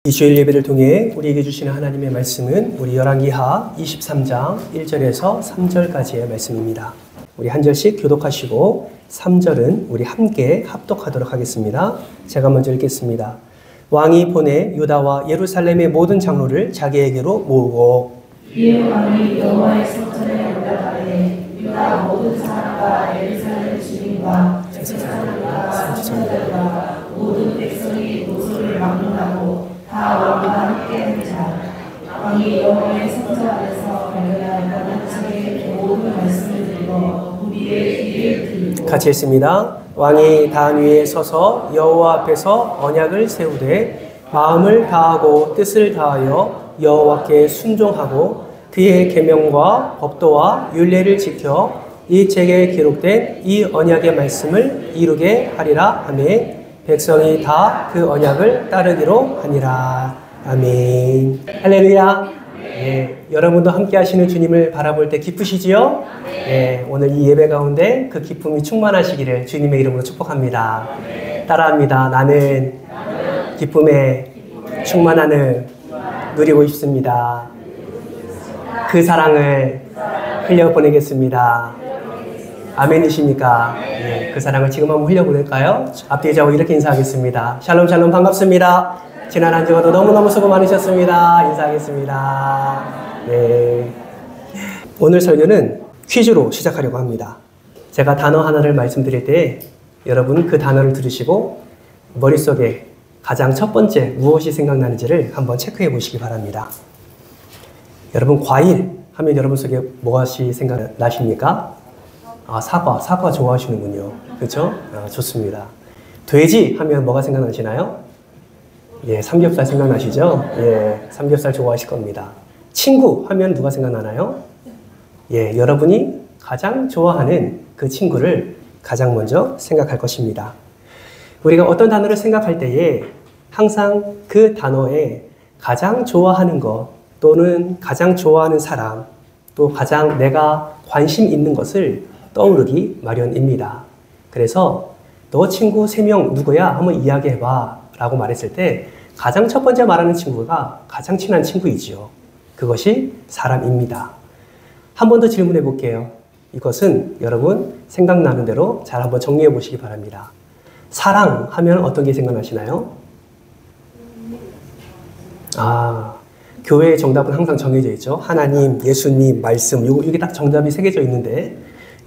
이 주일 예배를 통해 우리에게 주시는 하나님의 말씀은 우리 열왕기하 23장 1절에서 3절까지의 말씀입니다. 우리 한 절씩 교독하시고 3절은 우리 함께 합독하도록 하겠습니다. 제가 먼저 읽겠습니다. 왕이 보내 유다와 예루살렘의 모든 장로를 자기에게로 모으고 이에 왕이 여호와의 성전에 올라가되 유다 모든 사람과 예루살렘 주민과 제사장들과 선지자들과 모든 백성이 노소를 막론하고 다 왕과 함께 앉아 왕이 여호와의 성전 안에서 발견한 자기의 모든 말씀을 들고 우리의 귀를 들고 같이 읽습니다. 왕이 단 위에 서서 여호와 앞에서 언약을 세우되 마음을 다하고 뜻을 다하여 여호와께 순종하고 그의 계명과 법도와 율례를 지켜 이 책에 기록된 이 언약의 말씀을 이루게 하리라 하매 백성이 다 그 언약을 따르기로 하니라. 아멘. 할렐루야. 네, 여러분도 함께 하시는 주님을 바라볼 때 기쁘시지요? 네, 오늘 이 예배 가운데 그 기쁨이 충만하시기를 주님의 이름으로 축복합니다. 따라합니다. 나는 기쁨에 충만함을 누리고 싶습니다. 그 사랑을 흘려보내겠습니다. 아멘이십니까? 네, 그 사랑을 지금 한번 흘려보낼까요? 앞뒤에 저하고 이렇게 인사하겠습니다. 샬롬 샬롬 반갑습니다. 지난 한 주간도 너무너무 수고 많으셨습니다. 인사하겠습니다. 네. 오늘 설교는 퀴즈로 시작하려고 합니다. 제가 단어 하나를 말씀드릴 때 여러분 그 단어를 들으시고 머릿속에 가장 첫 번째 무엇이 생각나는지를 한번 체크해 보시기 바랍니다. 여러분 과일 하면 여러분 속에 무엇이 생각나십니까? 아, 사과 좋아하시는군요. 그렇죠? 좋습니다. 돼지 하면 뭐가 생각나시나요? 예, 삼겹살 생각나시죠? 예, 삼겹살 좋아하실 겁니다. 친구 하면 누가 생각나나요? 예, 여러분이 가장 좋아하는 그 친구를 가장 먼저 생각할 것입니다. 우리가 어떤 단어를 생각할 때에 항상 그 단어에 가장 좋아하는 것 또는 가장 좋아하는 사람 또 가장 내가 관심 있는 것을 떠오르기 마련입니다. 그래서 너 친구 3명 누구야? 한번 이야기해봐 라고 말했을 때 가장 첫 번째 말하는 친구가 가장 친한 친구이지요. 그것이 사람입니다. 한 번 더 질문해 볼게요. 이것은 여러분 생각나는 대로 잘 한번 정리해 보시기 바랍니다. 사랑 하면 어떤 게 생각나시나요? 교회의 정답은 항상 정해져 있죠. 하나님, 예수님, 말씀 이게 딱 정답이 새겨져 있는데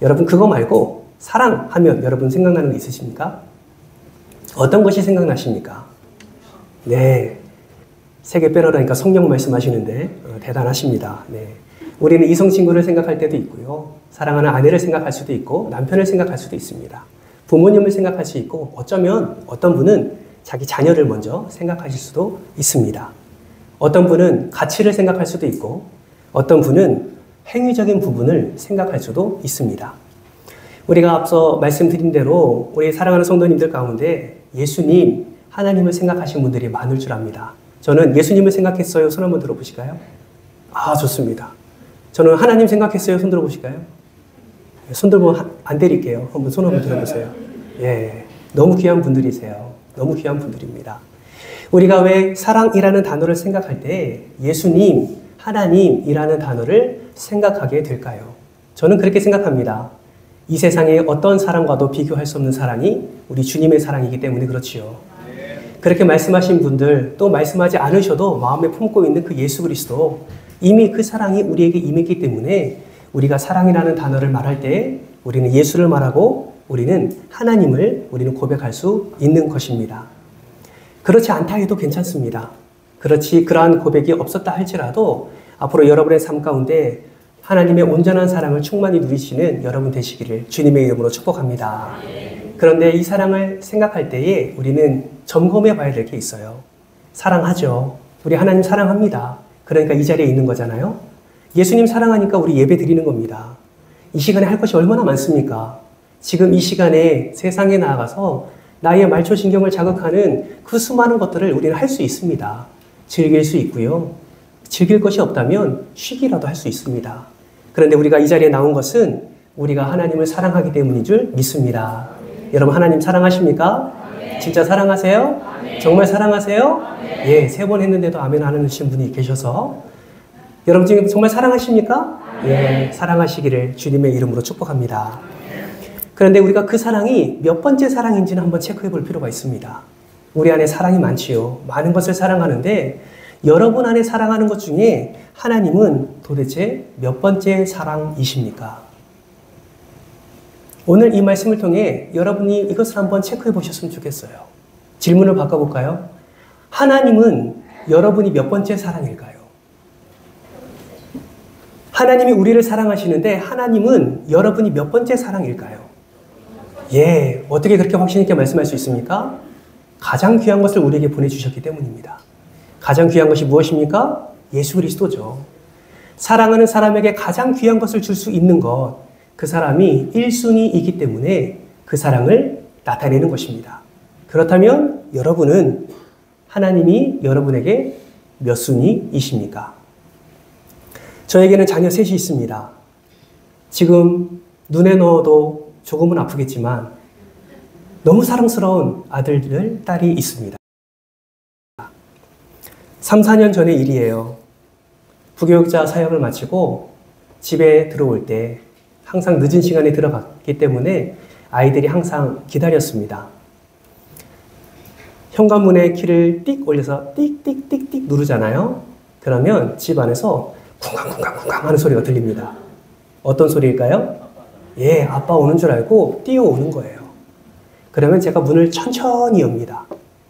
여러분 그거 말고 사랑하면 여러분 생각나는 거 있으십니까? 어떤 것이 생각나십니까? 네, 세 개 빼라니까 성령 말씀하시는데 대단하십니다. 네. 우리는 이성 친구를 생각할 때도 있고요. 사랑하는 아내를 생각할 수도 있고 남편을 생각할 수도 있습니다. 부모님을 생각할 수 있고 어쩌면 어떤 분은 자기 자녀를 먼저 생각하실 수도 있습니다. 어떤 분은 가치를 생각할 수도 있고 어떤 분은 행위적인 부분을 생각할 수도 있습니다. 우리가 앞서 말씀드린 대로 우리 사랑하는 성도님들 가운데 예수님, 하나님을 생각하신 분들이 많을 줄 압니다. 저는 예수님을 생각했어요. 손 한번 들어보실까요? 좋습니다. 저는 하나님 생각했어요. 손 들어보실까요? 손 들면 안 때릴게요. 손 한번 들어보세요. 예, 너무 귀한 분들이세요. 너무 귀한 분들입니다. 우리가 왜 사랑이라는 단어를 생각할 때 예수님, 하나님이라는 단어를 생각하게 될까요? 저는 그렇게 생각합니다. 이 세상에 어떤 사랑과도 비교할 수 없는 사랑이 우리 주님의 사랑이기 때문에 그렇지요. 그렇게 말씀하신 분들 또 말씀하지 않으셔도 마음에 품고 있는 그 예수 그리스도 이미 그 사랑이 우리에게 임했기 때문에 우리가 사랑이라는 단어를 말할 때 우리는 예수를 말하고 우리는 하나님을 우리는 고백할 수 있는 것입니다. 그렇지 않다 해도 괜찮습니다. 그러한 고백이 없었다 할지라도 앞으로 여러분의 삶 가운데 하나님의 온전한 사랑을 충만히 누리시는 여러분 되시기를 주님의 이름으로 축복합니다. 그런데 이 사랑을 생각할 때에 우리는 점검해 봐야 될 게 있어요. 사랑하죠. 우리 하나님 사랑합니다. 그러니까 이 자리에 있는 거잖아요. 예수님 사랑하니까 우리 예배 드리는 겁니다. 이 시간에 할 것이 얼마나 많습니까? 지금 이 시간에 세상에 나아가서 나의 말초신경을 자극하는 그 수많은 것들을 우리는 할 수 있습니다. 즐길 수 있고요. 즐길 것이 없다면 쉬기라도 할 수 있습니다. 그런데 우리가 이 자리에 나온 것은 우리가 하나님을 사랑하기 때문인 줄 믿습니다. 여러분 하나님 사랑하십니까? 진짜 사랑하세요? 정말 사랑하세요? 예, 3번 했는데도 아멘 안 하시는 분이 계셔서 여러분 지금 정말 사랑하십니까? 예, 사랑하시기를 주님의 이름으로 축복합니다. 그런데 우리가 그 사랑이 몇 번째 사랑인지는 한번 체크해 볼 필요가 있습니다. 우리 안에 사랑이 많지요. 많은 것을 사랑하는데 여러분 안에 사랑하는 것 중에 하나님은 도대체 몇 번째 사랑이십니까? 오늘 이 말씀을 통해 여러분이 이것을 한번 체크해 보셨으면 좋겠어요. 질문을 바꿔볼까요? 하나님은 여러분이 몇 번째 사랑일까요? 하나님이 우리를 사랑하시는데 하나님은 여러분이 몇 번째 사랑일까요? 예, 어떻게 그렇게 확신 있게 말씀할 수 있습니까? 가장 귀한 것을 우리에게 보내주셨기 때문입니다. 가장 귀한 것이 무엇입니까? 예수 그리스도죠. 사랑하는 사람에게 가장 귀한 것을 줄 수 있는 것, 그 사람이 1순위이기 때문에 그 사랑을 나타내는 것입니다. 그렇다면 여러분은 하나님이 여러분에게 몇 순위이십니까? 저에게는 자녀 셋이 있습니다. 지금 눈에 넣어도 조금은 아프겠지만 너무 사랑스러운 아들들, 딸이 있습니다. 3, 4년 전의 일이에요. 부교육자 사역을 마치고 집에 들어올 때 항상 늦은 시간에 들어갔기 때문에 아이들이 항상 기다렸습니다. 현관문에 키를 띡 올려서 띡띡띡띡 누르잖아요. 그러면 집 안에서 쿵쾅쿵쾅쿵쾅 하는 소리가 들립니다. 어떤 소리일까요? 예, 아빠 오는 줄 알고 뛰어오는 거예요. 그러면 제가 문을 천천히 엽니다.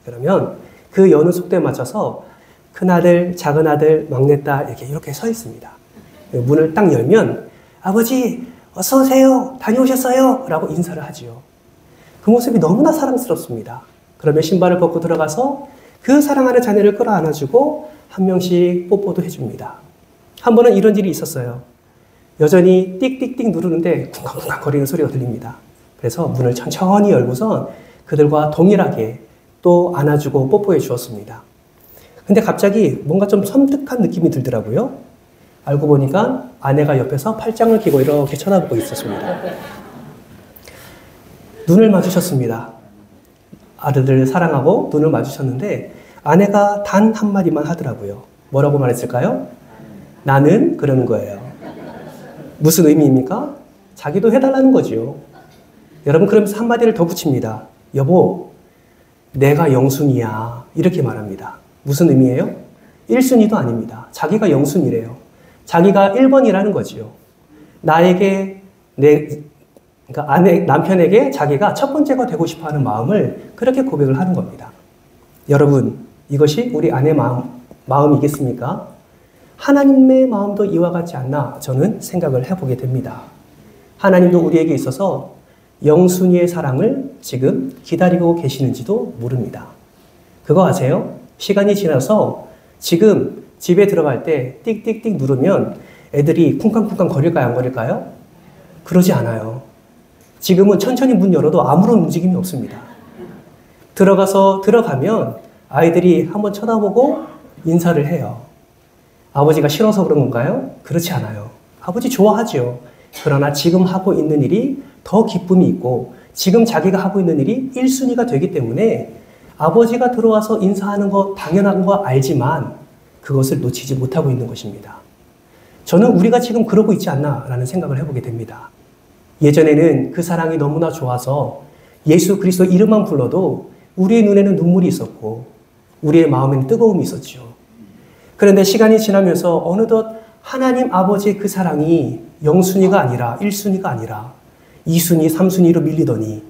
그러면 그 여는 속도에 맞춰서 큰아들, 작은아들, 막내딸 이렇게 서 있습니다. 문을 딱 열면 아버지 어서 오세요. 다녀오셨어요? 라고 인사를 하지요. 그 모습이 너무나 사랑스럽습니다. 그러면 신발을 벗고 들어가서 그 사랑하는 자녀를 끌어안아주고 한 명씩 뽀뽀도 해줍니다. 한 번은 이런 일이 있었어요. 여전히 띡띡띡 누르는데 쿵쾅쿵쾅 거리는 소리가 들립니다. 그래서 문을 천천히 열고선 그들과 동일하게 또 안아주고 뽀뽀해 주었습니다. 근데 갑자기 뭔가 좀 섬뜩한 느낌이 들더라고요. 알고 보니까 아내가 옆에서 팔짱을 끼고 이렇게 쳐다보고 있었습니다. 눈을 마주쳤습니다. 아들을 사랑하고 눈을 마주쳤는데 아내가 단 한마디만 하더라고요. 뭐라고 말했을까요? 나는 그러는 거예요. 무슨 의미입니까? 자기도 해달라는 거지요. 여러분 그러면서 한마디를 더 붙입니다. 여보, 내가 영순이야. 이렇게 말합니다. 무슨 의미예요? 1순위도 아닙니다. 자기가 영순이래요. 자기가 1번이라는 거지요. 나에게, 그러니까 남편에게 자기가 첫 번째가 되고 싶어 하는 마음을 그렇게 고백을 하는 겁니다. 여러분, 이것이 우리 아내의 마음이겠습니까? 하나님의 마음도 이와 같지 않나 저는 생각을 해보게 됩니다. 하나님도 우리에게 있어서 영순이의 사랑을 지금 기다리고 계시는지도 모릅니다. 그거 아세요? 시간이 지나서 지금 집에 들어갈 때 띡띡띡 누르면 애들이 쿵쾅쿵쾅 거릴까요? 안 거릴까요? 그러지 않아요. 지금은 천천히 문 열어도 아무런 움직임이 없습니다. 들어가면 아이들이 한번 쳐다보고 인사를 해요. 아버지가 싫어서 그런 건가요? 그렇지 않아요. 아버지 좋아하죠. 그러나 지금 하고 있는 일이 더 기쁨이 있고 지금 자기가 하고 있는 일이 1순위가 되기 때문에 아버지가 들어와서 인사하는 거 당연한 거 알지만 그것을 놓치지 못하고 있는 것입니다. 저는 우리가 지금 그러고 있지 않나라는 생각을 해보게 됩니다. 예전에는 그 사랑이 너무나 좋아서 예수 그리스도 이름만 불러도 우리의 눈에는 눈물이 있었고 우리의 마음에는 뜨거움이 있었죠. 그런데 시간이 지나면서 어느덧 하나님 아버지의 그 사랑이 0순위가 아니라 1순위가 아니라 2순위, 3순위로 밀리더니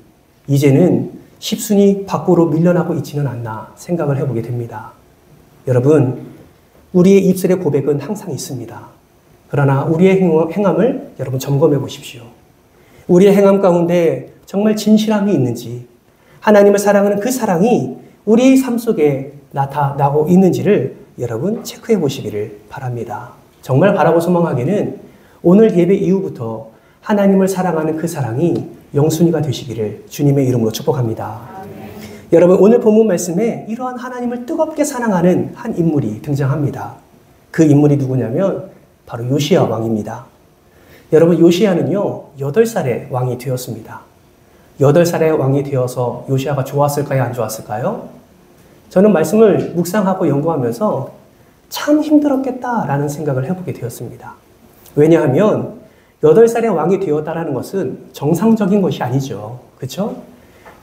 이제는 10순위 밖으로 밀려나고 있지는 않나 생각을 해보게 됩니다. 여러분, 우리의 입술의 고백은 항상 있습니다. 그러나 우리의 행함을 여러분 점검해 보십시오. 우리의 행함 가운데 정말 진실함이 있는지, 하나님을 사랑하는 그 사랑이 우리의 삶 속에 나타나고 있는지를 여러분 체크해 보시기를 바랍니다. 정말 바라고 소망하기는 오늘 예배 이후부터 하나님을 사랑하는 그 사랑이 영순위가 되시기를 주님의 이름으로 축복합니다. 여러분 오늘 본문 말씀에 이러한 하나님을 뜨겁게 사랑하는 한 인물이 등장합니다. 그 인물이 누구냐면 바로 요시야 왕입니다. 여러분 요시야는요 8살에 왕이 되었습니다. 8살의 왕이 되어서 요시아가 좋았을까요? 안 좋았을까요? 저는 말씀을 묵상하고 연구하면서 참 힘들었겠다라는 생각을 해보게 되었습니다. 왜냐하면 8살의 왕이 되었다는 것은 정상적인 것이 아니죠. 그렇죠?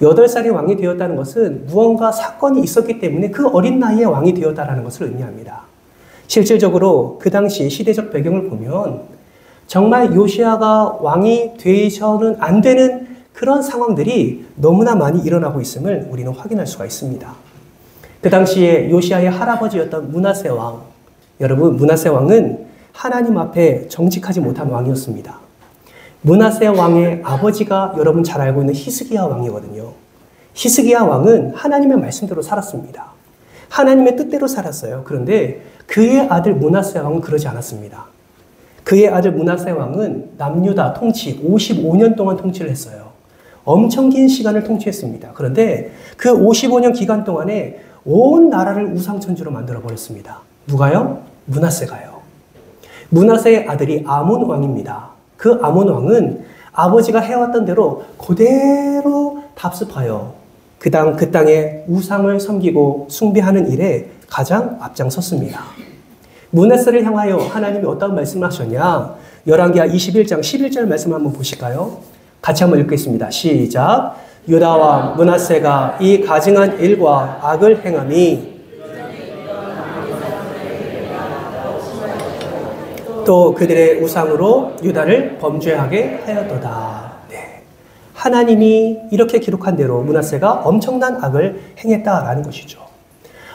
8살의 왕이 되었다는 것은 무언가 사건이 있었기 때문에 그 어린 나이에 왕이 되었다는 것을 의미합니다. 실질적으로 그 당시 시대적 배경을 보면 정말 요시아가 왕이 되셔는 안 되는 그런 상황들이 너무나 많이 일어나고 있음을 우리는 확인할 수가 있습니다. 그 당시에 요시아의 할아버지였던 므낫세 왕, 여러분 므낫세 왕은 하나님 앞에 정직하지 못한 왕이었습니다. 므낫세 왕의 아버지가 여러분 잘 알고 있는 히스기야 왕이거든요. 히스기야 왕은 하나님의 말씀대로 살았습니다. 하나님의 뜻대로 살았어요. 그런데 그의 아들 므낫세 왕은 그러지 않았습니다. 그의 아들 므낫세 왕은 남유다 통치 55년 동안 통치를 했어요. 엄청 긴 시간을 통치했습니다. 그런데 그 55년 기간 동안에 온 나라를 우상천지로 만들어버렸습니다. 누가요? 므낫세가요. 므낫세의 아들이 아몬 왕입니다. 그 아몬 왕은 아버지가 해왔던 대로 그대로 답습하여 그 땅에 우상을 섬기고 숭배하는 일에 가장 앞장섰습니다. 므낫세를 향하여 하나님이 어떤 말씀을 하셨냐? 열왕기하 21장 11절 말씀 한번 보실까요? 같이 한번 읽겠습니다. 시작. 유다와 므낫세가 이 가증한 일과 악을 행함이 또 그들의 우상으로 유다를 범죄하게 하였도다. 네. 하나님이 이렇게 기록한 대로 므낫세가 엄청난 악을 행했다라는 것이죠.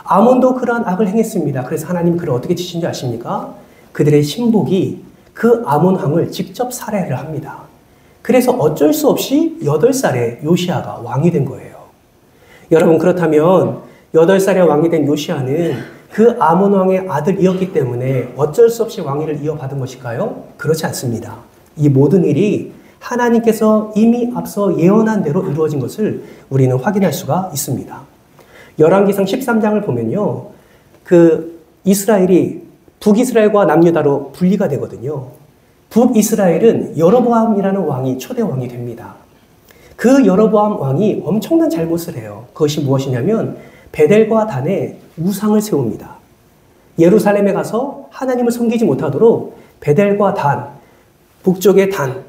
아몬도 그러한 악을 행했습니다. 그래서 하나님 그를 어떻게 치신지 아십니까? 그들의 신복이 그 아몬 왕을 직접 살해를 합니다. 그래서 어쩔 수 없이 8살에 요시아가 왕이 된 거예요. 여러분 그렇다면 8살에 왕이 된 요시아는 그 아몬 왕의 아들이었기 때문에 어쩔 수 없이 왕위를 이어받은 것일까요? 그렇지 않습니다. 이 모든 일이 하나님께서 이미 앞서 예언한 대로 이루어진 것을 우리는 확인할 수가 있습니다. 열왕기상 13장을 보면요. 그 이스라엘이 북이스라엘과 남유다로 분리가 되거든요. 북이스라엘은 여로보암이라는 왕이 초대 왕이 됩니다. 그 여로보암 왕이 엄청난 잘못을 해요. 그것이 무엇이냐면 베델과 단에 우상을 세웁니다. 예루살렘에 가서 하나님을 섬기지 못하도록 베델과 단, 북쪽의 단,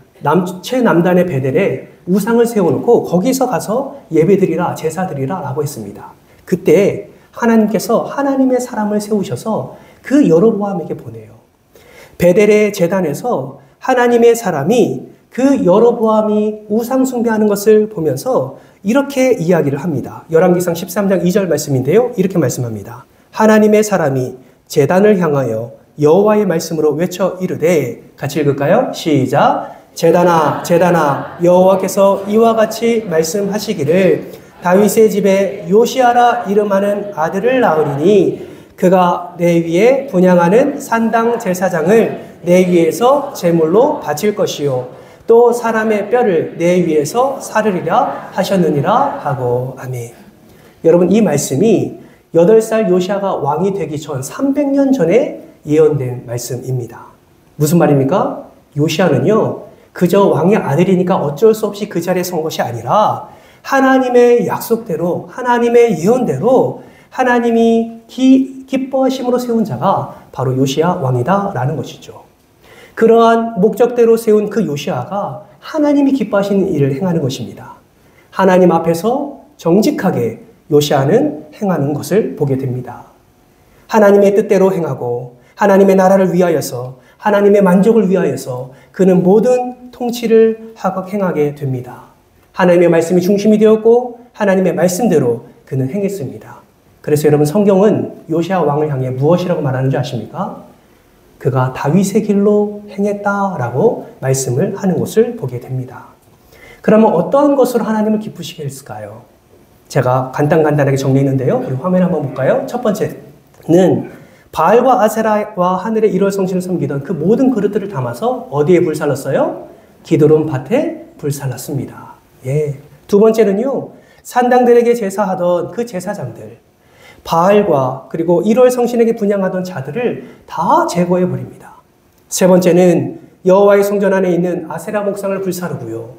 최남단의 베델에 우상을 세워놓고 거기서 가서 예배드리라, 제사드리라 라고 했습니다. 그때 하나님께서 하나님의 사람을 세우셔서 그 여로보암에게 보내요. 베델의 제단에서 하나님의 사람이 그 여로보암이 우상 숭배하는 것을 보면서 이렇게 이야기를 합니다. 열왕기상 13장 2절 말씀인데요. 이렇게 말씀합니다. 하나님의 사람이 제단을 향하여 여호와의 말씀으로 외쳐 이르되, 같이 읽을까요? 시작. 제단아 제단아 여호와께서 이와 같이 말씀하시기를 다윗의 집에 요시아라 이름하는 아들을 낳으리니 그가 내 위에 분향하는 산당 제사장을 내 위에서 제물로 바칠 것이요 또 사람의 뼈를 내 위에서 사르리라 하셨느니라 하고. 아멘. 여러분 이 말씀이 8살 요시아가 왕이 되기 전 300년 전에 예언된 말씀입니다. 무슨 말입니까? 요시아는요 그저 왕의 아들이니까 어쩔 수 없이 그 자리에 선 것이 아니라 하나님의 약속대로 하나님의 예언대로 하나님이 기뻐하심으로 세운 자가 바로 요시아 왕이다라는 것이죠. 그러한 목적대로 세운 그 요시아가 하나님이 기뻐하시는 일을 행하는 것입니다. 하나님 앞에서 정직하게 요시아는 행하는 것을 보게 됩니다. 하나님의 뜻대로 행하고 하나님의 나라를 위하여서 하나님의 만족을 위하여서 그는 모든 통치를 행하게 됩니다. 하나님의 말씀이 중심이 되었고 하나님의 말씀대로 그는 행했습니다. 그래서 여러분 성경은 요시아 왕을 향해 무엇이라고 말하는지 아십니까? 그가 다윗의 길로 행했다라고 말씀을 하는 것을 보게 됩니다. 그러면 어떤 것으로 하나님을 기쁘시게 했을까요? 제가 간단하게 정리했는데요. 우리 화면 한번 볼까요? 첫 번째는 바알과 아세라와 하늘의 일월 성신을 섬기던 그 모든 그릇들을 담아서 어디에 불살랐어요? 기드론 밭에 불살랐습니다. 예. 두 번째는요. 산당들에게 제사하던 그 제사장들, 바알과 그리고 1월 성신에게 분향하던 자들을 다 제거해 버립니다. 세 번째는 여호와의 성전 안에 있는 아세라 목상을 불사르고요.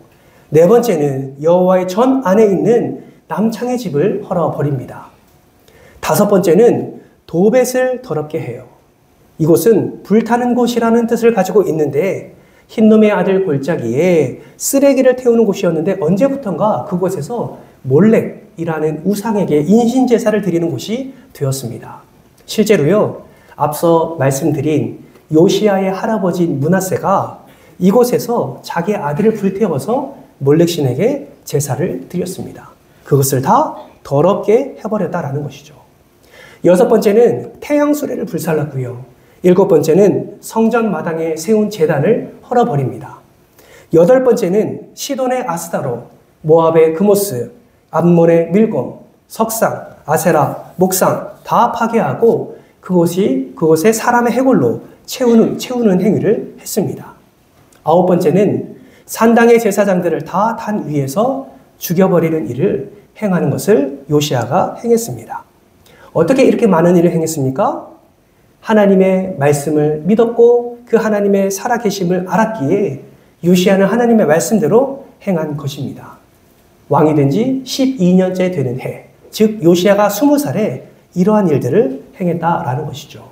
네 번째는 여호와의 전 안에 있는 남창의 집을 헐어버립니다. 다섯 번째는 도벳을 더럽게 해요. 이곳은 불타는 곳이라는 뜻을 가지고 있는데 흰놈의 아들 골짜기에 쓰레기를 태우는 곳이었는데 언제부턴가 그곳에서 몰렉이라는 우상에게 인신제사를 드리는 곳이 되었습니다. 실제로요, 앞서 말씀드린 요시야의 할아버지인 므낫세가 이곳에서 자기 아들을 불태워서 몰렉신에게 제사를 드렸습니다. 그것을 다 더럽게 해버렸다라는 것이죠. 여섯 번째는 태양 수레를 불살랐고요. 일곱 번째는 성전 마당에 세운 제단을 헐어버립니다. 여덟 번째는 시돈의 아스타로, 모압의 금오스, 암몬의 밀곰, 석상, 아세라, 목상 다 파괴하고 그곳에 사람의 해골로 채우는 행위를 했습니다. 아홉 번째는 산당의 제사장들을 다 단 위에서 죽여버리는 일을 행하는 것을 요시야가 행했습니다. 어떻게 이렇게 많은 일을 행했습니까? 하나님의 말씀을 믿었고 그 하나님의 살아계심을 알았기에 요시야는 하나님의 말씀대로 행한 것입니다. 왕이 된 지 12년째 되는 해, 즉 요시야가 20살에 이러한 일들을 행했다라는 것이죠.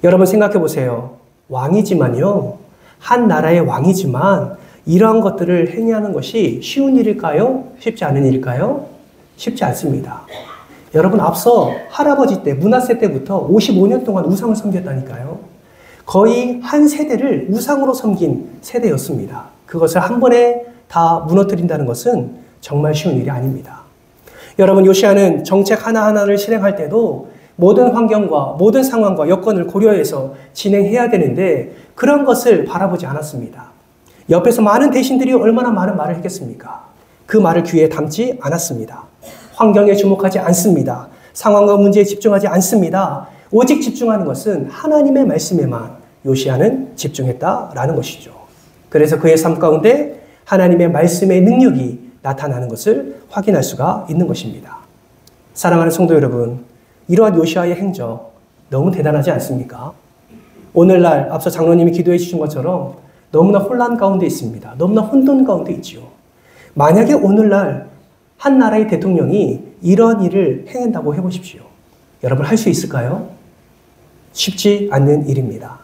여러분 생각해 보세요. 왕이지만요, 한 나라의 왕이지만 이러한 것들을 행하는 것이 쉬운 일일까요? 쉽지 않은 일일까요? 쉽지 않습니다. 여러분 앞서 할아버지 때, 므낫세 때부터 55년 동안 우상을 섬겼다니까요. 거의 한 세대를 우상으로 섬긴 세대였습니다. 그것을 한 번에 다 무너뜨린다는 것은 정말 쉬운 일이 아닙니다. 여러분 요시야는 정책 하나하나를 실행할 때도 모든 환경과 모든 상황과 여건을 고려해서 진행해야 되는데 그런 것을 바라보지 않았습니다. 옆에서 많은 대신들이 얼마나 많은 말을 했겠습니까? 그 말을 귀에 담지 않았습니다. 환경에 주목하지 않습니다. 상황과 문제에 집중하지 않습니다. 오직 집중하는 것은 하나님의 말씀에만 요시야는 집중했다라는 것이죠. 그래서 그의 삶 가운데 하나님의 말씀의 능력이 나타나는 것을 확인할 수가 있는 것입니다. 사랑하는 성도 여러분, 이러한 요시야의 행적 너무 대단하지 않습니까? 오늘날 앞서 장로님이 기도해 주신 것처럼 너무나 혼란 가운데 있습니다. 너무나 혼돈 가운데 있지요. 만약에 오늘날 한 나라의 대통령이 이러한 일을 행한다고 해보십시오. 여러분 할 수 있을까요? 쉽지 않는 일입니다.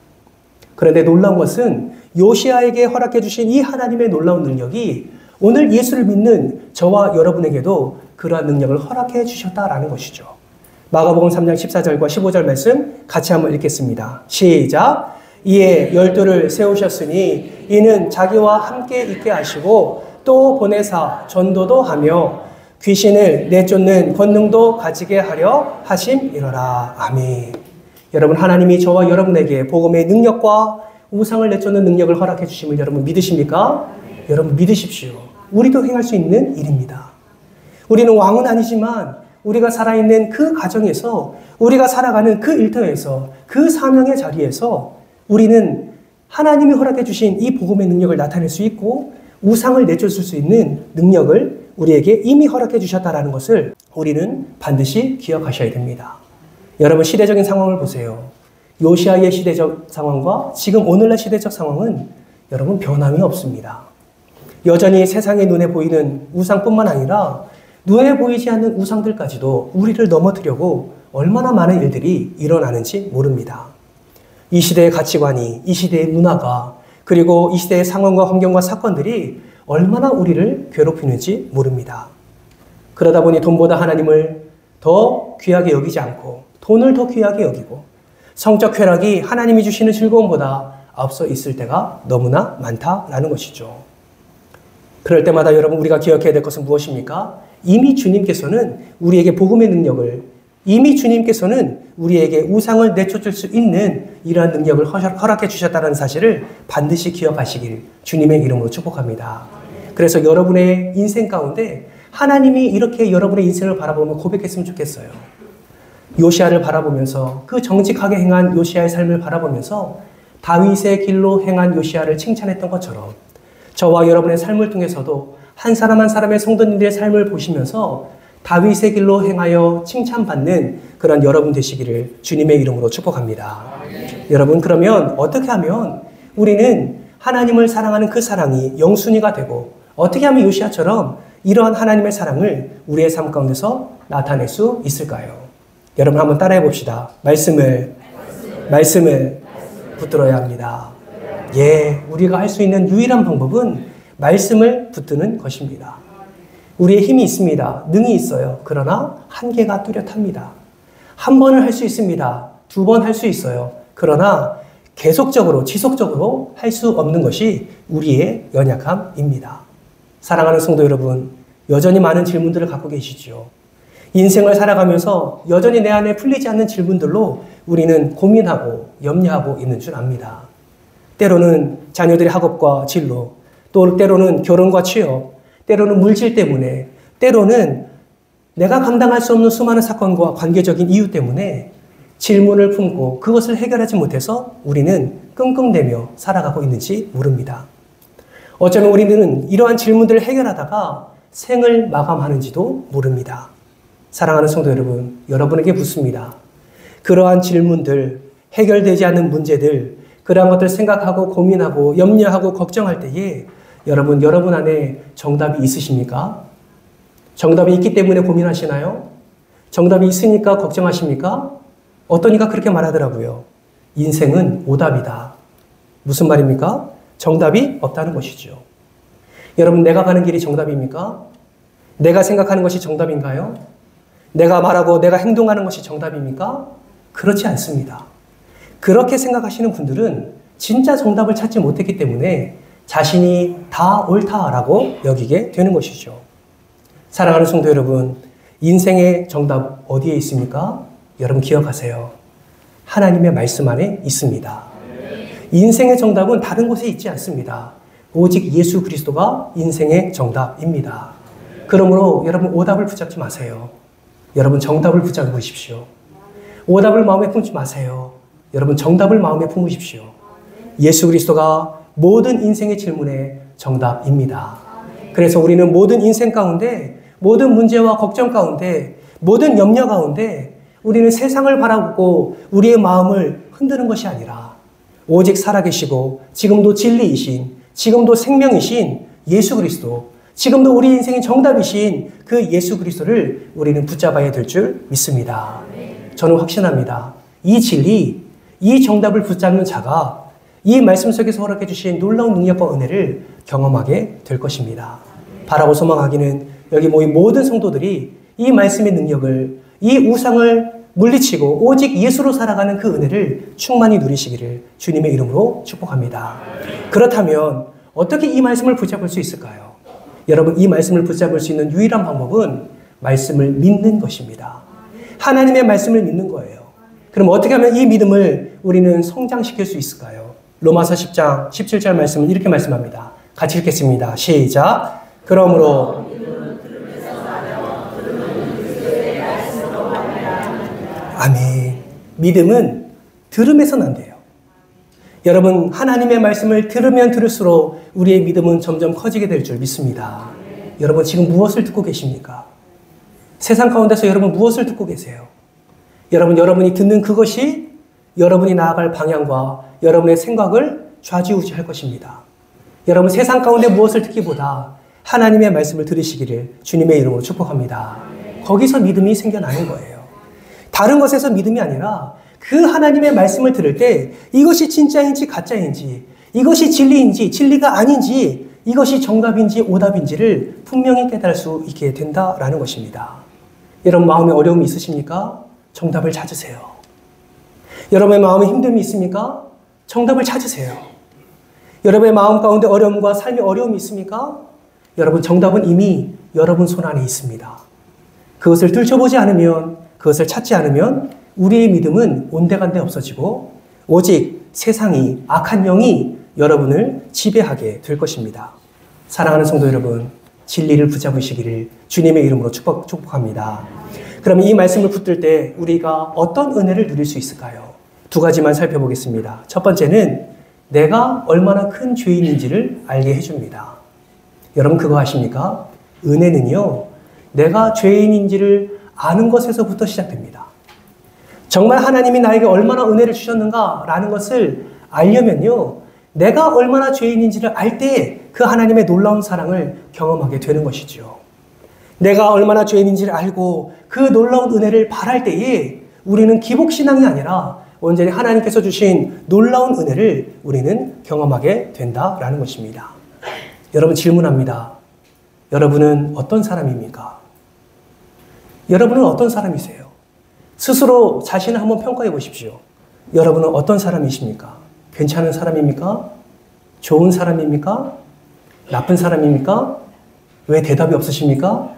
그런데 놀라운 것은 요시야에게 허락해 주신 이 하나님의 놀라운 능력이 오늘 예수를 믿는 저와 여러분에게도 그러한 능력을 허락해 주셨다라는 것이죠. 마가복음 3장 14절과 15절 말씀 같이 한번 읽겠습니다. 시작! 이에 12를 세우셨으니 이는 자기와 함께 있게 하시고 또 보내사 전도도 하며 귀신을 내쫓는 권능도 가지게 하려 하심이로라. 아멘. 여러분 하나님이 저와 여러분에게 복음의 능력과 우상을 내쫓는 능력을 허락해 주심을 여러분 믿으십니까? 여러분 믿으십시오. 우리도 행할 수 있는 일입니다. 우리는 왕은 아니지만 우리가 살아있는 그 가정에서 우리가 살아가는 그 일터에서 그 사명의 자리에서 우리는 하나님이 허락해 주신 이 복음의 능력을 나타낼 수 있고 우상을 내쫓을 수 있는 능력을 우리에게 이미 허락해 주셨다는 것을 우리는 반드시 기억하셔야 됩니다. 여러분 시대적인 상황을 보세요. 요시야의 시대적 상황과 지금 오늘날 시대적 상황은 여러분 변함이 없습니다. 여전히 세상의 눈에 보이는 우상뿐만 아니라 눈에 보이지 않는 우상들까지도 우리를 넘어뜨려고 얼마나 많은 일들이 일어나는지 모릅니다. 이 시대의 가치관이, 이 시대의 문화가, 그리고 이 시대의 상황과 환경과 사건들이 얼마나 우리를 괴롭히는지 모릅니다. 그러다 보니 돈보다 하나님을 더 귀하게 여기지 않고 돈을 더 귀하게 여기고 성적 쾌락이 하나님이 주시는 즐거움보다 앞서 있을 때가 너무나 많다라는 것이죠. 그럴 때마다 여러분 우리가 기억해야 될 것은 무엇입니까? 이미 주님께서는 우리에게 복음의 능력을, 이미 주님께서는 우리에게 우상을 내쫓을 수 있는 이러한 능력을 허락해 주셨다는 사실을 반드시 기억하시길 주님의 이름으로 축복합니다. 그래서 여러분의 인생 가운데 하나님이 이렇게 여러분의 인생을 바라보며 고백했으면 좋겠어요. 요시야를 바라보면서 그 정직하게 행한 요시야의 삶을 바라보면서 다윗의 길로 행한 요시야를 칭찬했던 것처럼 저와 여러분의 삶을 통해서도 한 사람 한 사람의 성도님들의 삶을 보시면서 다윗의 길로 행하여 칭찬받는 그런 여러분 되시기를 주님의 이름으로 축복합니다. 여러분 그러면 어떻게 하면 우리는 하나님을 사랑하는 그 사랑이 영순위가 되고 어떻게 하면 요시야처럼 이러한 하나님의 사랑을 우리의 삶 가운데서 나타낼 수 있을까요? 여러분 한번 따라해 봅시다. 말씀을 붙들어야 합니다. 예, 우리가 할 수 있는 유일한 방법은 말씀을 붙드는 것입니다. 우리의 힘이 있습니다. 능이 있어요. 그러나 한계가 뚜렷합니다. 한 번을 할 수 있습니다. 두 번 할 수 있어요. 그러나 계속적으로, 지속적으로 할 수 없는 것이 우리의 연약함입니다. 사랑하는 성도 여러분, 여전히 많은 질문들을 갖고 계시죠. 인생을 살아가면서 여전히 내 안에 풀리지 않는 질문들로 우리는 고민하고 염려하고 있는 줄 압니다. 때로는 자녀들의 학업과 진로, 또 때로는 결혼과 취업, 때로는 물질 때문에, 때로는 내가 감당할 수 없는 수많은 사건과 관계적인 이유 때문에 질문을 품고 그것을 해결하지 못해서 우리는 끙끙대며 살아가고 있는지 모릅니다. 어쩌면 우리는 이러한 질문들을 해결하다가 생을 마감하는지도 모릅니다. 사랑하는 성도 여러분, 여러분에게 묻습니다. 그러한 질문들, 해결되지 않는 문제들, 그러한 것들 생각하고 고민하고 염려하고 걱정할 때에 여러분 안에 정답이 있으십니까? 정답이 있기 때문에 고민하시나요? 정답이 있으니까 걱정하십니까? 어떤 이가 그렇게 말하더라고요. 인생은 오답이다. 무슨 말입니까? 정답이 없다는 것이죠. 여러분, 내가 가는 길이 정답입니까? 내가 생각하는 것이 정답인가요? 내가 말하고 내가 행동하는 것이 정답입니까? 그렇지 않습니다. 그렇게 생각하시는 분들은 진짜 정답을 찾지 못했기 때문에 자신이 다 옳다라고 여기게 되는 것이죠. 사랑하는 성도 여러분, 인생의 정답 어디에 있습니까? 여러분 기억하세요. 하나님의 말씀 안에 있습니다. 인생의 정답은 다른 곳에 있지 않습니다. 오직 예수 그리스도가 인생의 정답입니다. 그러므로 여러분 오답을 붙잡지 마세요. 여러분 정답을 붙잡고 보십시오. 오답을 마음에 품지 마세요. 여러분 정답을 마음에 품으십시오. 예수 그리스도가 모든 인생의 질문의 정답입니다. 그래서 우리는 모든 인생 가운데, 모든 문제와 걱정 가운데, 모든 염려 가운데 우리는 세상을 바라보고 우리의 마음을 흔드는 것이 아니라 오직 살아계시고 지금도 진리이신, 지금도 생명이신 예수 그리스도, 지금도 우리 인생의 정답이신 그 예수 그리스도를 우리는 붙잡아야 될 줄 믿습니다. 저는 확신합니다. 이 진리, 이 정답을 붙잡는 자가 이 말씀 속에서 허락해 주신 놀라운 능력과 은혜를 경험하게 될 것입니다. 바라고 소망하기는 여기 모인 모든 성도들이 이 말씀의 능력을, 이 우상을 물리치고 오직 예수로 살아가는 그 은혜를 충만히 누리시기를 주님의 이름으로 축복합니다. 그렇다면 어떻게 이 말씀을 붙잡을 수 있을까요? 여러분, 이 말씀을 붙잡을 수 있는 유일한 방법은 말씀을 믿는 것입니다. 하나님의 말씀을 믿는 거예요. 그럼 어떻게 하면 이 믿음을 우리는 성장시킬 수 있을까요? 로마서 10장 17절 말씀은 이렇게 말씀합니다. 같이 읽겠습니다. 시작. 그러므로 아멘. 믿음은 들음에서 난대요. 여러분, 하나님의 말씀을 들으면 들을수록 우리의 믿음은 점점 커지게 될 줄 믿습니다. 여러분, 지금 무엇을 듣고 계십니까? 세상 가운데서 여러분 무엇을 듣고 계세요? 여러분이 듣는 그것이 여러분이 나아갈 방향과 여러분의 생각을 좌지우지할 것입니다. 여러분, 세상 가운데 무엇을 듣기보다 하나님의 말씀을 들으시기를 주님의 이름으로 축복합니다. 거기서 믿음이 생겨나는 거예요. 다른 것에서 믿음이 아니라 그 하나님의 말씀을 들을 때 이것이 진짜인지 가짜인지, 이것이 진리인지 진리가 아닌지, 이것이 정답인지 오답인지를 분명히 깨달을 수 있게 된다라는 것입니다. 여러분, 마음에 어려움이 있으십니까? 정답을 찾으세요. 여러분의 마음에 힘듦이 있습니까? 정답을 찾으세요. 여러분의 마음 가운데 어려움과 삶의 어려움이 있습니까? 여러분, 정답은 이미 여러분 손 안에 있습니다. 그것을 들춰보지 않으면, 그것을 찾지 않으면 우리의 믿음은 온데간데 없어지고 오직 세상이, 악한 영이 여러분을 지배하게 될 것입니다. 사랑하는 성도 여러분, 진리를 붙잡으시기를 주님의 이름으로 축복합니다. 그럼 이 말씀을 붙들 때 우리가 어떤 은혜를 누릴 수 있을까요? 두 가지만 살펴보겠습니다. 첫 번째는 내가 얼마나 큰 죄인인지를 알게 해줍니다. 여러분, 그거 아십니까? 은혜는요, 내가 죄인인지를 아는 것에서부터 시작됩니다. 정말 하나님이 나에게 얼마나 은혜를 주셨는가라는 것을 알려면요, 내가 얼마나 죄인인지를 알 때 그 하나님의 놀라운 사랑을 경험하게 되는 것이죠. 내가 얼마나 죄인인지를 알고 그 놀라운 은혜를 바랄 때에 우리는 기복신앙이 아니라 온전히 하나님께서 주신 놀라운 은혜를 우리는 경험하게 된다라는 것입니다. 여러분 질문합니다. 여러분은 어떤 사람입니까? 여러분은 어떤 사람이세요? 스스로 자신을 한번 평가해 보십시오. 여러분은 어떤 사람이십니까? 괜찮은 사람입니까? 좋은 사람입니까? 나쁜 사람입니까? 왜 대답이 없으십니까?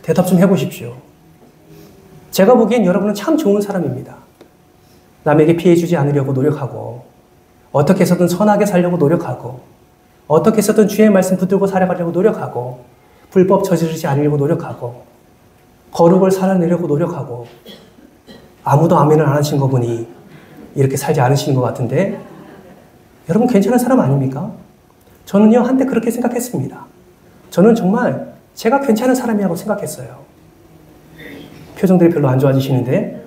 대답 좀 해보십시오. 제가 보기엔 여러분은 참 좋은 사람입니다. 남에게 피해 주지 않으려고 노력하고 어떻게 해서든 선하게 살려고 노력하고 어떻게 해서든 주의 말씀 붙들고 살아가려고 노력하고 불법 저지르지 않으려고 노력하고 거룩을 살아내려고 노력하고 아무도 아멘을 안 하신 거 보니 이렇게 살지 않으시는 것 같은데 여러분 괜찮은 사람 아닙니까? 저는요 한때 그렇게 생각했습니다. 저는 정말 제가 괜찮은 사람이라고 생각했어요. 표정들이 별로 안 좋아지시는데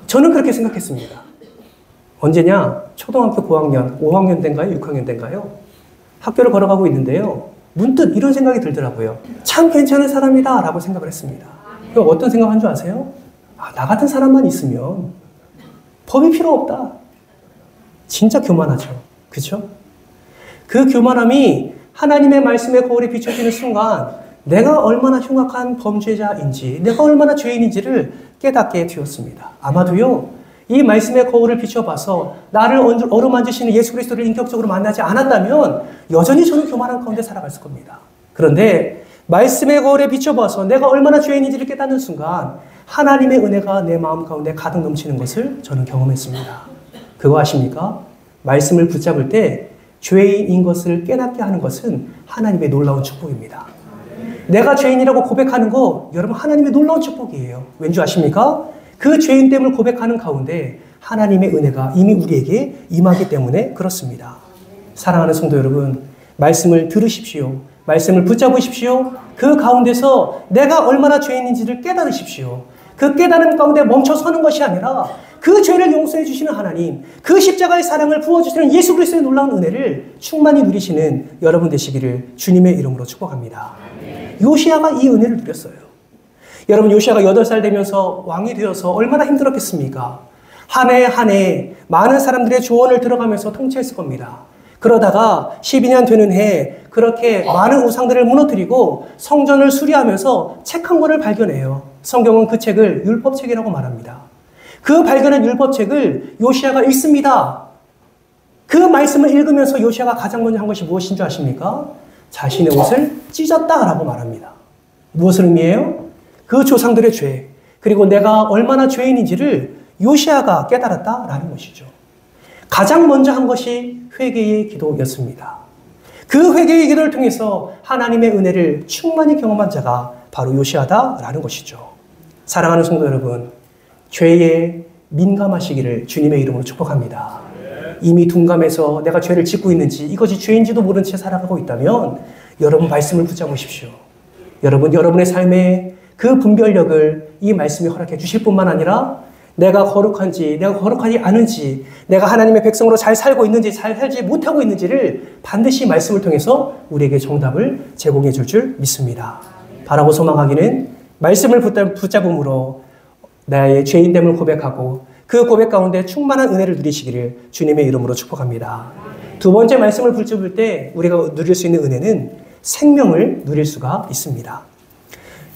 저는 그렇게 생각했습니다. 언제냐? 초등학교 고학년, 5학년 된가요? 6학년 된가요? 학교를 걸어가고 있는데요. 문득 이런 생각이 들더라고요. 참 괜찮은 사람이다 라고 생각을 했습니다. 그럼 어떤 생각한 줄 아세요? 나 같은 사람만 있으면 법이 필요 없다. 진짜 교만하죠. 그렇죠? 그 교만함이 하나님의 말씀의 거울에 비춰지는 순간 내가 얼마나 흉악한 범죄자인지 내가 얼마나 죄인인지를 깨닫게 되었습니다. 아마도요. 이 말씀의 거울을 비춰봐서 나를 어루만지시는 예수 그리스도를 인격적으로 만나지 않았다면 여전히 저는 교만한 가운데 살아갔을 겁니다. 그런데 말씀의 거울에 비춰봐서 내가 얼마나 죄인인지를 깨닫는 순간 하나님의 은혜가 내 마음 가운데 가득 넘치는 것을 저는 경험했습니다. 그거 아십니까? 말씀을 붙잡을 때 죄인인 것을 깨닫게 하는 것은 하나님의 놀라운 축복입니다. 내가 죄인이라고 고백하는 거 여러분 하나님의 놀라운 축복이에요. 왠지 아십니까? 그 죄인됨을 고백하는 가운데 하나님의 은혜가 이미 우리에게 임하기 때문에 그렇습니다. 사랑하는 성도 여러분, 말씀을 들으십시오. 말씀을 붙잡으십시오. 그 가운데서 내가 얼마나 죄인인지를 깨달으십시오. 그 깨달음 가운데 멈춰서는 것이 아니라 그 죄를 용서해 주시는 하나님, 그 십자가의 사랑을 부어주시는 예수 그리스도의 놀라운 은혜를 충만히 누리시는 여러분 되시기를 주님의 이름으로 축복합니다. 요시야가 이 은혜를 누렸어요. 여러분 요시야가 8살 되면서 왕이 되어서 얼마나 힘들었겠습니까? 한 해 한 해 많은 사람들의 조언을 들어가면서 통치했을 겁니다. 그러다가 12년 되는 해에 그렇게 많은 우상들을 무너뜨리고 성전을 수리하면서 책 한 권을 발견해요. 성경은 그 책을 율법책이라고 말합니다. 그 발견한 율법책을 요시야가 읽습니다. 그 말씀을 읽으면서 요시야가 가장 먼저 한 것이 무엇인 줄 아십니까? 자신의 옷을 찢었다라고 말합니다. 무엇을 의미해요? 그 조상들의 죄, 그리고 내가 얼마나 죄인인지를 요시야가 깨달았다라는 것이죠. 가장 먼저 한 것이 회개의 기도였습니다. 그 회개의 기도를 통해서 하나님의 은혜를 충만히 경험한 자가 바로 요시야다라는 것이죠. 사랑하는 성도 여러분, 죄에 민감하시기를 주님의 이름으로 축복합니다. 이미 둔감해서 내가 죄를 짓고 있는지 이것이 죄인지도 모른 채 살아가고 있다면 여러분 말씀을 붙잡으십시오. 여러분 여러분의 삶에 그 분별력을 이 말씀이 허락해 주실 뿐만 아니라 내가 거룩한지 내가 거룩하지 않은지 내가 하나님의 백성으로 잘 살고 있는지 잘 살지 못하고 있는지를 반드시 말씀을 통해서 우리에게 정답을 제공해 줄 믿습니다. 바라고 소망하기는 말씀을 붙잡음으로 나의 죄인됨을 고백하고 그 고백 가운데 충만한 은혜를 누리시기를 주님의 이름으로 축복합니다. 두 번째 말씀을 붙잡을 때 우리가 누릴 수 있는 은혜는 생명을 누릴 수가 있습니다.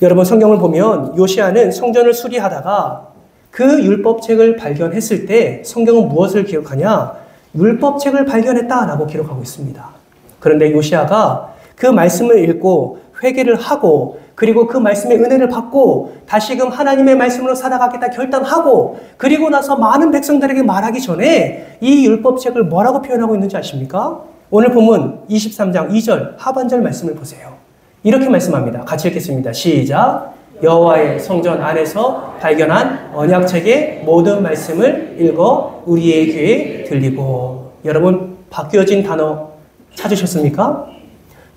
여러분 성경을 보면 요시야는 성전을 수리하다가 그 율법책을 발견했을 때 성경은 무엇을 기록하냐? 율법책을 발견했다라고 기록하고 있습니다. 그런데 요시야가 그 말씀을 읽고 회개를 하고 그리고 그 말씀의 은혜를 받고 다시금 하나님의 말씀으로 살아가겠다 결단하고 그리고 나서 많은 백성들에게 말하기 전에 이 율법책을 뭐라고 표현하고 있는지 아십니까? 오늘 본문 23장 2절 하반절 말씀을 보세요. 이렇게 말씀합니다. 같이 읽겠습니다. 시작. 여호와의 성전 안에서 발견한 언약책의 모든 말씀을 읽어 우리의 귀에 들리고. 여러분 바뀌어진 단어 찾으셨습니까?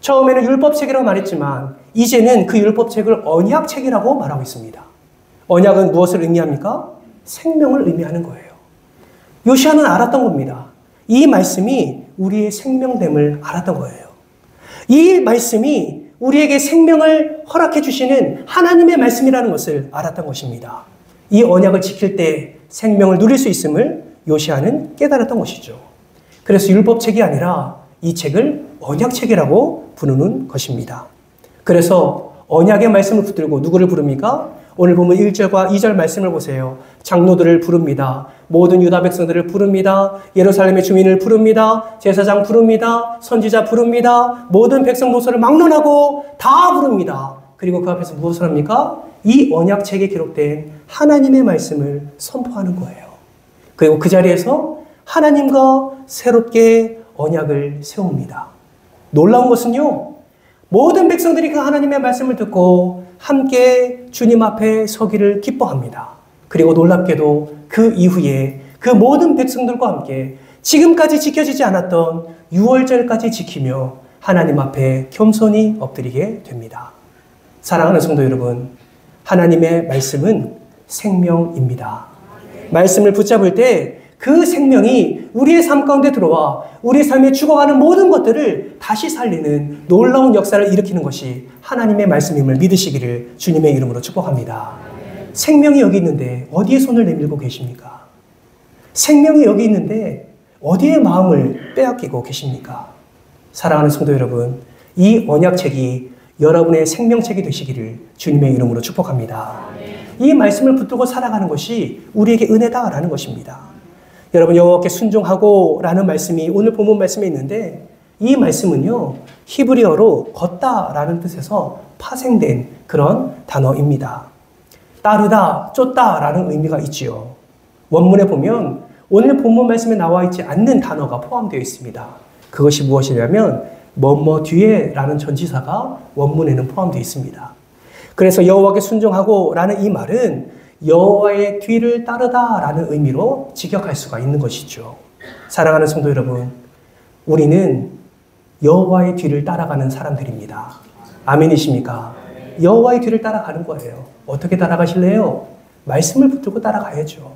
처음에는 율법책이라고 말했지만 이제는 그 율법책을 언약책이라고 말하고 있습니다. 언약은 무엇을 의미합니까? 생명을 의미하는 거예요. 요시야는 알았던 겁니다. 이 말씀이 우리의 생명됨을 알았던 거예요. 이 말씀이 우리에게 생명을 허락해 주시는 하나님의 말씀이라는 것을 알았던 것입니다. 이 언약을 지킬 때 생명을 누릴 수 있음을 요시아는 깨달았던 것이죠. 그래서 율법책이 아니라 이 책을 언약책이라고 부르는 것입니다. 그래서 언약의 말씀을 붙들고 누구를 부릅니까? 오늘 보면 1절과 2절 말씀을 보세요. 장로들을 부릅니다. 모든 유다 백성들을 부릅니다. 예루살렘의 주민을 부릅니다. 제사장 부릅니다. 선지자 부릅니다. 모든 백성 모서를 막론하고 다 부릅니다. 그리고 그 앞에서 무엇을 합니까? 이 언약책에 기록된 하나님의 말씀을 선포하는 거예요. 그리고 그 자리에서 하나님과 새롭게 언약을 세웁니다. 놀라운 것은요, 모든 백성들이 그 하나님의 말씀을 듣고 함께 주님 앞에 서기를 기뻐합니다. 그리고 놀랍게도 그 이후에 그 모든 백성들과 함께 지금까지 지켜지지 않았던 유월절까지 지키며 하나님 앞에 겸손히 엎드리게 됩니다. 사랑하는 성도 여러분, 하나님의 말씀은 생명입니다. 말씀을 붙잡을 때 그 생명이 우리의 삶 가운데 들어와 우리의 삶에 죽어가는 모든 것들을 다시 살리는 놀라운 역사를 일으키는 것이 하나님의 말씀임을 믿으시기를 주님의 이름으로 축복합니다. 생명이 여기 있는데 어디에 손을 내밀고 계십니까? 생명이 여기 있는데 어디에 마음을 빼앗기고 계십니까? 사랑하는 성도 여러분, 이 언약책이 여러분의 생명책이 되시기를 주님의 이름으로 축복합니다. 이 말씀을 붙들고 살아가는 것이 우리에게 은혜다라는 것입니다. 여러분, 여호와께 순종하고 라는 말씀이 오늘 본문 말씀에 있는데 이 말씀은요, 히브리어로 걷다라는 뜻에서 파생된 그런 단어입니다. 따르다, 쫓다라는 의미가 있지요. 원문에 보면 오늘 본문 말씀에 나와 있지 않는 단어가 포함되어 있습니다. 그것이 무엇이냐면 뭐뭐 뒤에 라는 전치사가 원문에는 포함되어 있습니다. 그래서 여호와께 순종하고 라는 이 말은 여호와의 뒤를 따르다 라는 의미로 직역할 수가 있는 것이죠. 사랑하는 성도 여러분, 우리는 여호와의 뒤를 따라가는 사람들입니다. 아멘이십니까? 여호와의 뒤를 따라가는 거예요. 어떻게 따라가실래요? 말씀을 붙들고 따라가야죠.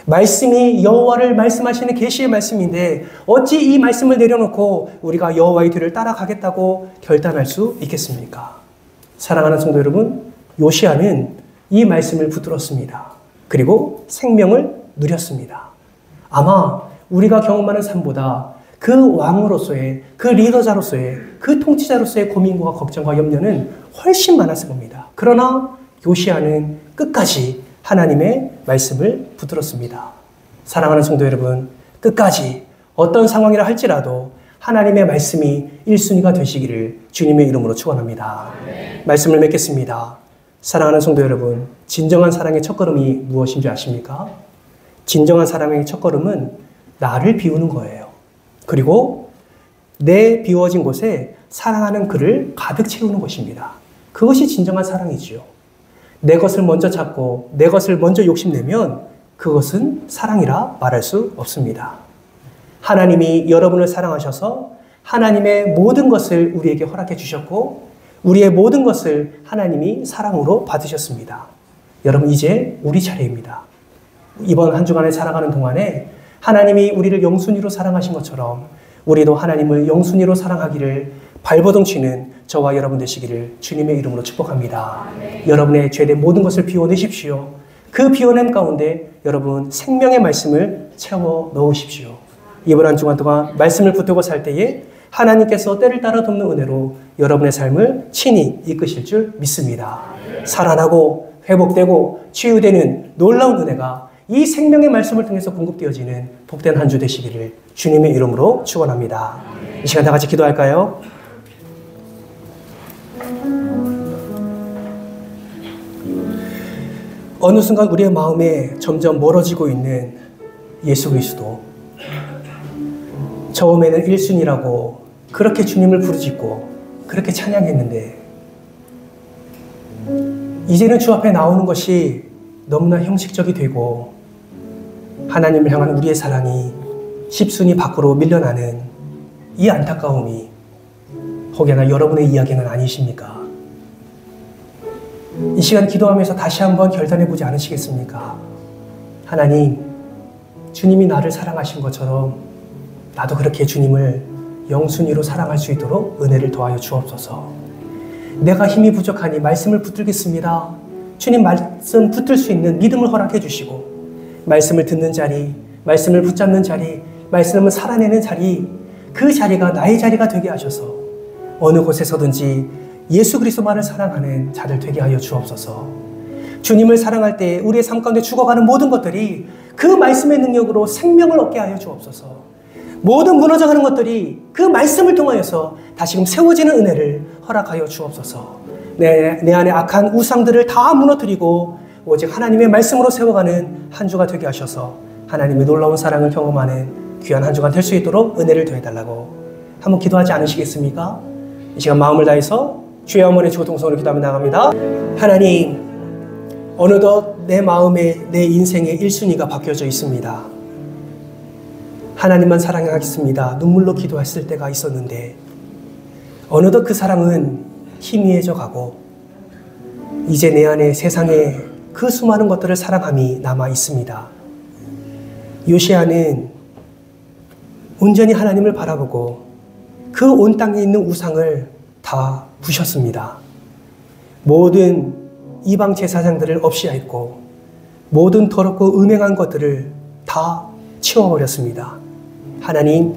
말씀이 여호와를 말씀하시는 계시의 말씀인데 어찌 이 말씀을 내려놓고 우리가 여호와의 뒤를 따라가겠다고 결단할 수 있겠습니까? 사랑하는 성도 여러분, 요시아는 이 말씀을 붙들었습니다. 그리고 생명을 누렸습니다. 아마 우리가 경험하는 삶보다 그 왕으로서의, 그 리더자로서의, 그 통치자로서의 고민과 걱정과 염려는 훨씬 많았을 겁니다. 그러나 요시아는 끝까지 하나님의 말씀을 붙들었습니다. 사랑하는 성도 여러분, 끝까지 어떤 상황이라 할지라도 하나님의 말씀이 1순위가 되시기를 주님의 이름으로 축원합니다. 말씀을 맺겠습니다. 사랑하는 성도 여러분, 진정한 사랑의 첫걸음이 무엇인지 아십니까? 진정한 사랑의 첫걸음은 나를 비우는 거예요. 그리고 내 비워진 곳에 사랑하는 그를 가득 채우는 것입니다. 그것이 진정한 사랑이지요. 내 것을 먼저 찾고 내 것을 먼저 욕심내면 그것은 사랑이라 말할 수 없습니다. 하나님이 여러분을 사랑하셔서 하나님의 모든 것을 우리에게 허락해 주셨고 우리의 모든 것을 하나님이 사랑으로 받으셨습니다. 여러분, 이제 우리 차례입니다. 이번 한 주간에 살아가는 동안에 하나님이 우리를 영순위로 사랑하신 것처럼 우리도 하나님을 영순위로 사랑하기를 발버둥치는 저와 여러분 되시기를 주님의 이름으로 축복합니다. 여러분의 죄된 모든 것을 비워내십시오. 그 비워냄 가운데 여러분 생명의 말씀을 채워 넣으십시오. 이번 한 주간 동안 말씀을 붙들고 살 때에 하나님께서 때를 따라 돕는 은혜로 여러분의 삶을 친히 이끄실 줄 믿습니다. 살아나고 회복되고 치유되는 놀라운 은혜가 이 생명의 말씀을 통해서 공급되어지는 복된 한 주 되시기를 주님의 이름으로 축원합니다. 이 시간 다 같이 기도할까요? 어느 순간 우리의 마음에 점점 멀어지고 있는 예수 그리스도, 처음에는 1순위라고 그렇게 주님을 부르짖고 그렇게 찬양했는데 이제는 주 앞에 나오는 것이 너무나 형식적이 되고 하나님을 향한 우리의 사랑이 10순위 밖으로 밀려나는 이 안타까움이 혹여나 여러분의 이야기는 아니십니까? 이 시간 기도하면서 다시 한번 결단해보지 않으시겠습니까? 하나님, 주님이 나를 사랑하신 것처럼 나도 그렇게 주님을 영순위로 사랑할 수 있도록 은혜를 더하여 주옵소서. 내가 힘이 부족하니 말씀을 붙들겠습니다. 주님 말씀 붙들 수 있는 믿음을 허락해 주시고, 말씀을 듣는 자리, 말씀을 붙잡는 자리, 말씀을 살아내는 자리, 그 자리가 나의 자리가 되게 하셔서 어느 곳에서든지 예수 그리스도만을 사랑하는 자들 되게 하여 주옵소서. 주님을 사랑할 때 우리의 삶 가운데 죽어가는 모든 것들이 그 말씀의 능력으로 생명을 얻게 하여 주옵소서. 모든 무너져가는 것들이 그 말씀을 통하여서 다시금 세워지는 은혜를 허락하여 주옵소서. 내 안에 악한 우상들을 다 무너뜨리고 오직 하나님의 말씀으로 세워가는 한 주가 되게 하셔서 하나님의 놀라운 사랑을 경험하는 귀한 한 주가 될 수 있도록 은혜를 더해달라고 한번 기도하지 않으시겠습니까? 이 시간 마음을 다해서 주의 어머니 주고 동성으로 기도하며 나갑니다. 하나님, 어느덧 내 마음에 내 인생의 1순위가 바뀌어져 있습니다. 하나님만 사랑하겠습니다. 눈물로 기도했을 때가 있었는데 어느덧 그 사랑은 희미해져 가고 이제 내 안에 세상에 그 수많은 것들을 사랑함이 남아 있습니다. 요시야는 온전히 하나님을 바라보고 그 온 땅에 있는 우상을 다 부셨습니다. 모든 이방 제사장들을 없이하였고 모든 더럽고 음행한 것들을 다 치워버렸습니다. 하나님,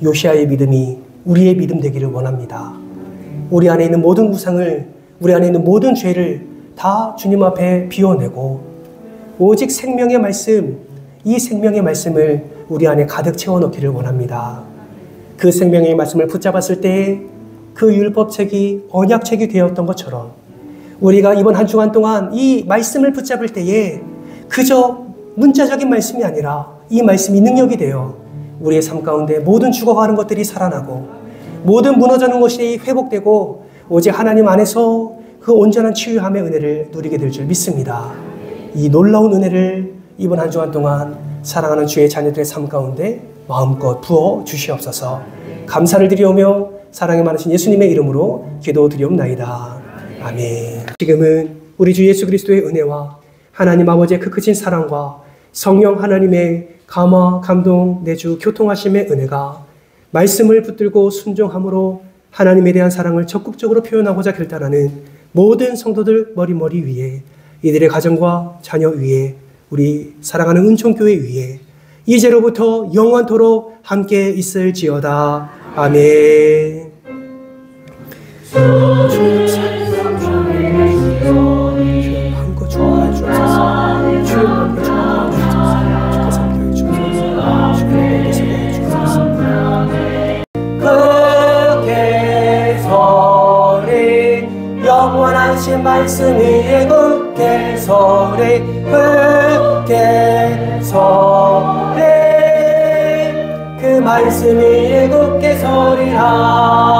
요시야의 믿음이 우리의 믿음 되기를 원합니다. 우리 안에 있는 모든 우상을, 우리 안에 있는 모든 죄를 다 주님 앞에 비워내고 오직 생명의 말씀, 이 생명의 말씀을 우리 안에 가득 채워넣기를 원합니다. 그 생명의 말씀을 붙잡았을 때 그 율법책이 언약책이 되었던 것처럼 우리가 이번 한 주간 동안 이 말씀을 붙잡을 때에 그저 문자적인 말씀이 아니라 이 말씀이 능력이 되어 우리의 삶 가운데 모든 죽어가는 것들이 살아나고 모든 무너지는 것이 회복되고 오직 하나님 안에서 그 온전한 치유함의 은혜를 누리게 될 줄 믿습니다. 이 놀라운 은혜를 이번 한 주간 동안 사랑하는 주의 자녀들의 삶 가운데 마음껏 부어 주시옵소서. 감사를 드리오며 사랑이 많으신 예수님의 이름으로 기도드리옵나이다. 아멘. 지금은 우리 주 예수 그리스도의 은혜와 하나님 아버지의 그 크신 사랑과 성령 하나님의 감화, 감동, 내주, 교통하심의 은혜가 말씀을 붙들고 순종함으로 하나님에 대한 사랑을 적극적으로 표현하고자 결단하는 모든 성도들 머리 위에, 이들의 가정과 자녀 위에, 우리 사랑하는 은총교회 위에 이제로부터 영원토록 함께 있을지어다. 아멘. 한껏 주옵하여 주옵소서. 주의 마음을 주옵하여 주옵소서. 주의 섬기여 주옵소서. 굳게 서리 영원하신 말씀 위에 굳게 서리 굳게 서리 그 말씀 위에 굳게 서리라.